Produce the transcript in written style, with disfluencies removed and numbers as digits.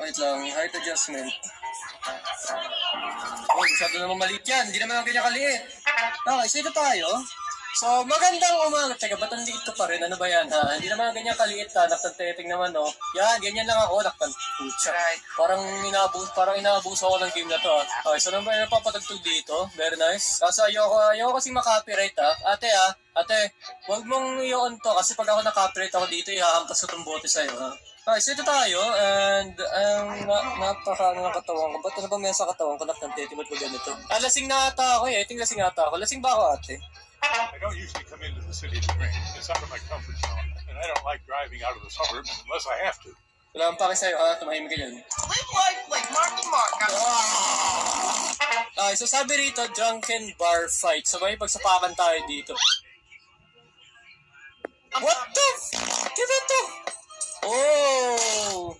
wait lang. Height adjustment. Oh, masyado naman maliit yan. Hindi naman ang ganyan kaliit. Okay, so ito tayo. So, magandang umaga. Teka, ba't ang liit ko pa rin? Ano ba yan, ha? Hindi naman ganyan kaliit, ha? Naktanteting naman, no? Yan, ganyan lang ako. Naktanteting. Right. Parang inaabuso ako ng game na to, ha? Okay, so ano ba yung napapatagtog dito? Very nice. Kaso ayoko kasi makopyright, ha? Ate, huwag mong i-on to. Kasi pag ako nakopyright ako dito, ihahampas ko itong bote sa'yo, ha? Okay, so ito tayo, and napaka-ano ng katawan ko. Ba't ano ba may sa katawan ko? Naktanteting, ba't ba ganito? Lasing na ata ako, eh. Lasing ata ako. Lasing ba ako, ate? I don't usually come into the city to drink. It's out of my comfort zone, and I don't like driving out of the suburbs unless I have to. Wala kang pake sa'yo, ha? Tumahimik ka dyan. Live life like Marky Mark. Okay, so sabi rito, drunken bar fight. So may pagsapakan tayo dito. What the f***? Kaya to? Oh!